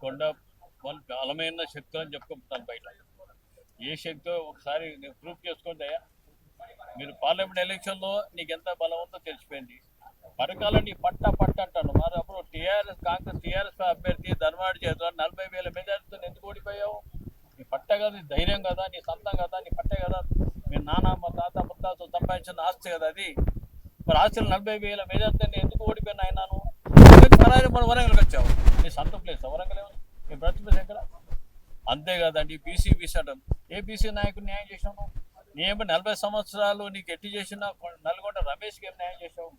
కొండ వాళ్ళు బలమైన శక్తులు అని చెప్పుకుంటున్నాను బయట. ఏ శక్తో ఒకసారి నేను ప్రూఫ్ చేసుకుంటాయా? మీరు పార్లమెంట్ ఎలక్షన్లో నీకు ఎంత బలం ఉందో తెలిసిపోయింది. పరకాల నీ పట్ట అంటాను. మరి అప్పుడు టీఆర్ఎస్ అభ్యర్థి ధర్మాడి చేత 40,000 మెజార్టీతో ఎందుకు ఓడిపోయావు? నీ పట్ట కదా, నీ ధైర్యం కదా, నీ సొంతం కదా, నీ పట్టే కదా, మీ నాన్న మా తాత ముత్తాతో సంపాదించిన ఆస్తి కదా అది. మరి ఆస్తులు 40,000 మెజార్టీతో ఎందుకు ఓడిపోయినా అయినాను? మన వరంగల్కి వచ్చావు. నీ సొంత ప్లేస్ వరంగల్ ఏమో, నీ బ్రత్ ప్లేస్ ఎక్కడ? అంతేకాదండి. బీసీ అంటాం. ఏ బీసీ నాయకుడు న్యాయం చేసినావు? నీకు 40 సంవత్సరాలు నీకు ఎట్టి చేసిన నల్గొండ రమేష్కి ఏం న్యాయం చేసావు?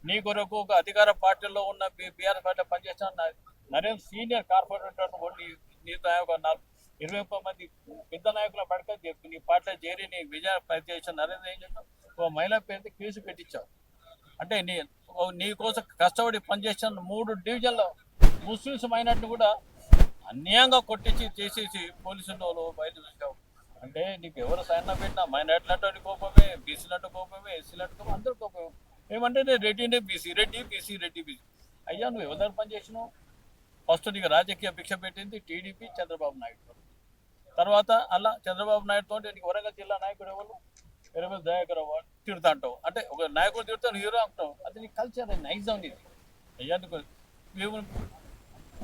నీ కొరకు ఒక అధికార పార్టీలో ఉన్న బీఆర్ఎస్ పార్టీ పనిచేసిన నరేంద్ర సీనియర్ కార్పొరేటర్ నీతో ఒక 20 మంది పెద్ద నాయకుల పడక నీ పార్టీలో చేరి నీ విజయ చేసిన నరేంద్ర ఏం చేసావు? ఒక మహిళా పేరుతో కేసు పెట్టించావు. అంటే నీ కోసం కష్టపడి పనిచేసిన 3 డివిజన్లో ముస్లిమ్స్ మైనార్టీని కూడా అన్యాయంగా కొట్టించి చేసేసి పోలీసులు బయట చూసావు. అంటే నీకు ఎవరు సైన్ పెట్టినా మైనార్టీలంటే కోపమే, బీసీలంటే కోపమే, ఎస్సీలంటే కోపం, అందరూ కోపమే. ఏమంటే నేను రెడ్డినే రెడ్డి. అయ్యా నువ్వు ఎవరి పని చేసినావు? ఫస్ట్ నీకు రాజకీయ భిక్ష పెట్టింది టీడీపీ చంద్రబాబు నాయుడు. తర్వాత అలా చంద్రబాబు నాయుడుతో నీకు వరంగల్ జిల్లా నాయకుడు ఎవరు? ఎర్రబెల్లి దయాకర్ తిడుతా అంటావు. అంటే ఒక నాయకుడు తిడుతాను హీరో అంటావు. అది నీ కల్చర్, అది నైజం ఇది. అయ్యా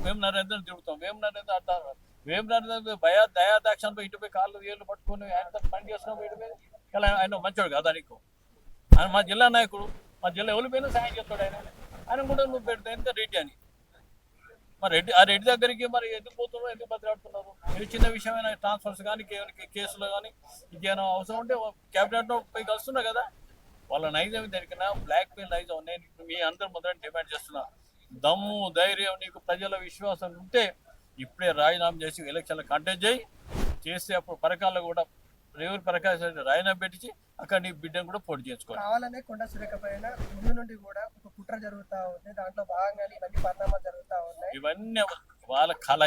మేము నరేంద్రని తిడుతాం. వేం నరేంద్ర దయాదాక్షంతో ఇటుపై కాళ్ళు ఏళ్ళు పట్టుకుని ఆయన పని చేస్తున్నావు. ఇటుపై ఆయన మంచోడు కదా నీకు? ఆయన మా జిల్లా నాయకుడు, మా జిల్లా ఎవరిపోయినా సాయం చేస్తాడు. ఆయన కూడా నువ్వు పెడతా ఎంత రెడ్డి అని. మరి ఆ రెడ్డి దగ్గరికి మరి ఎందుకు పోతున్నావు, ఎందుకు బతిలాడుతున్నారు? ఇది చిన్న విషయమైన ట్రాన్స్ఫర్స్ కానీ కేసులో కానీ ఇంకేమైనా అవసరం ఉంటే క్యాబినెట్లో పోయి కలుస్తున్నా కదా. వాళ్ళ నైజం దానికన్నా బ్లాక్ మెయిల్ నైజం. నేను మీ అందరి ముందర డిమాండ్ చేస్తున్నా, దమ్ము ధైర్యం నీకు ప్రజల విశ్వాసం ఉంటే ఇప్పుడే రాజీనామా చేసి ఎలక్షన్లు కంటెస్ట్ చేస్తే అప్పుడు పరకాల్లో కూడా రేవూరు ప్రకాష్ రాజీనామా పెట్టించి అక్కడ నీ బిడ్డను కూడా పోటీ చేసుకోవాలి. కావాలనే కొండ సురేఖ పైన ముందు నుండి కూడా ఒక కుట్ర జరుగుతూ ఉంది. దాంట్లో భాగంగానే ఇవన్నీ పరిణామాలు జరుగుతూ ఉన్నాయి. ఇవన్నీ వాళ్ళ కళ.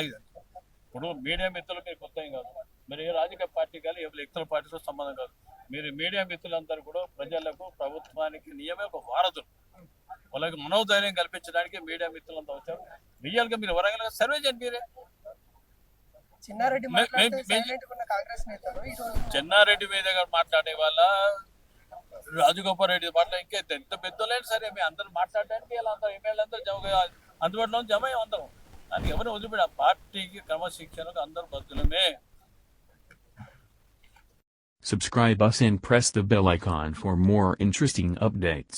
ఇప్పుడు మీడియా మిత్రులు మీరు కొత్త కాదు, మీరు ఏ రాజకీయ పార్టీ కానీ ఏ వ్యక్తుల పార్టీతో సంబంధం కాదు. మీరు మీడియా మిత్రులందరూ కూడా ప్రజలకు ప్రభుత్వానికి నియమే ఒక వారధులు. వాళ్ళకి మనోధైర్యం కల్పించడానికి మీడియా మిత్రులంతా వచ్చారు. రియల్గా మీరు వరంగల్ సర్వే చేయండి. మీరే చెన్నారెడ్డి మీద మాట్లాడే వాళ్ళ రాజగోపాల్ రెడ్డి మాట్లాడే ఇంకా ఎంత పెద్దోళ్ళైనా సరే మీ అందరూ మాట్లాడడానికి ఇలా అందరూ ఎమ్మెల్యే అందరూ అందుబాటులో జమ అయ్యి అందరం దానికి ఎవరు వదిలిపెట్టి ఆ పార్టీకి క్రమశిక్షణకు అందరూ బద్దులమే. Subscribe us and press the bell icon for more interesting updates.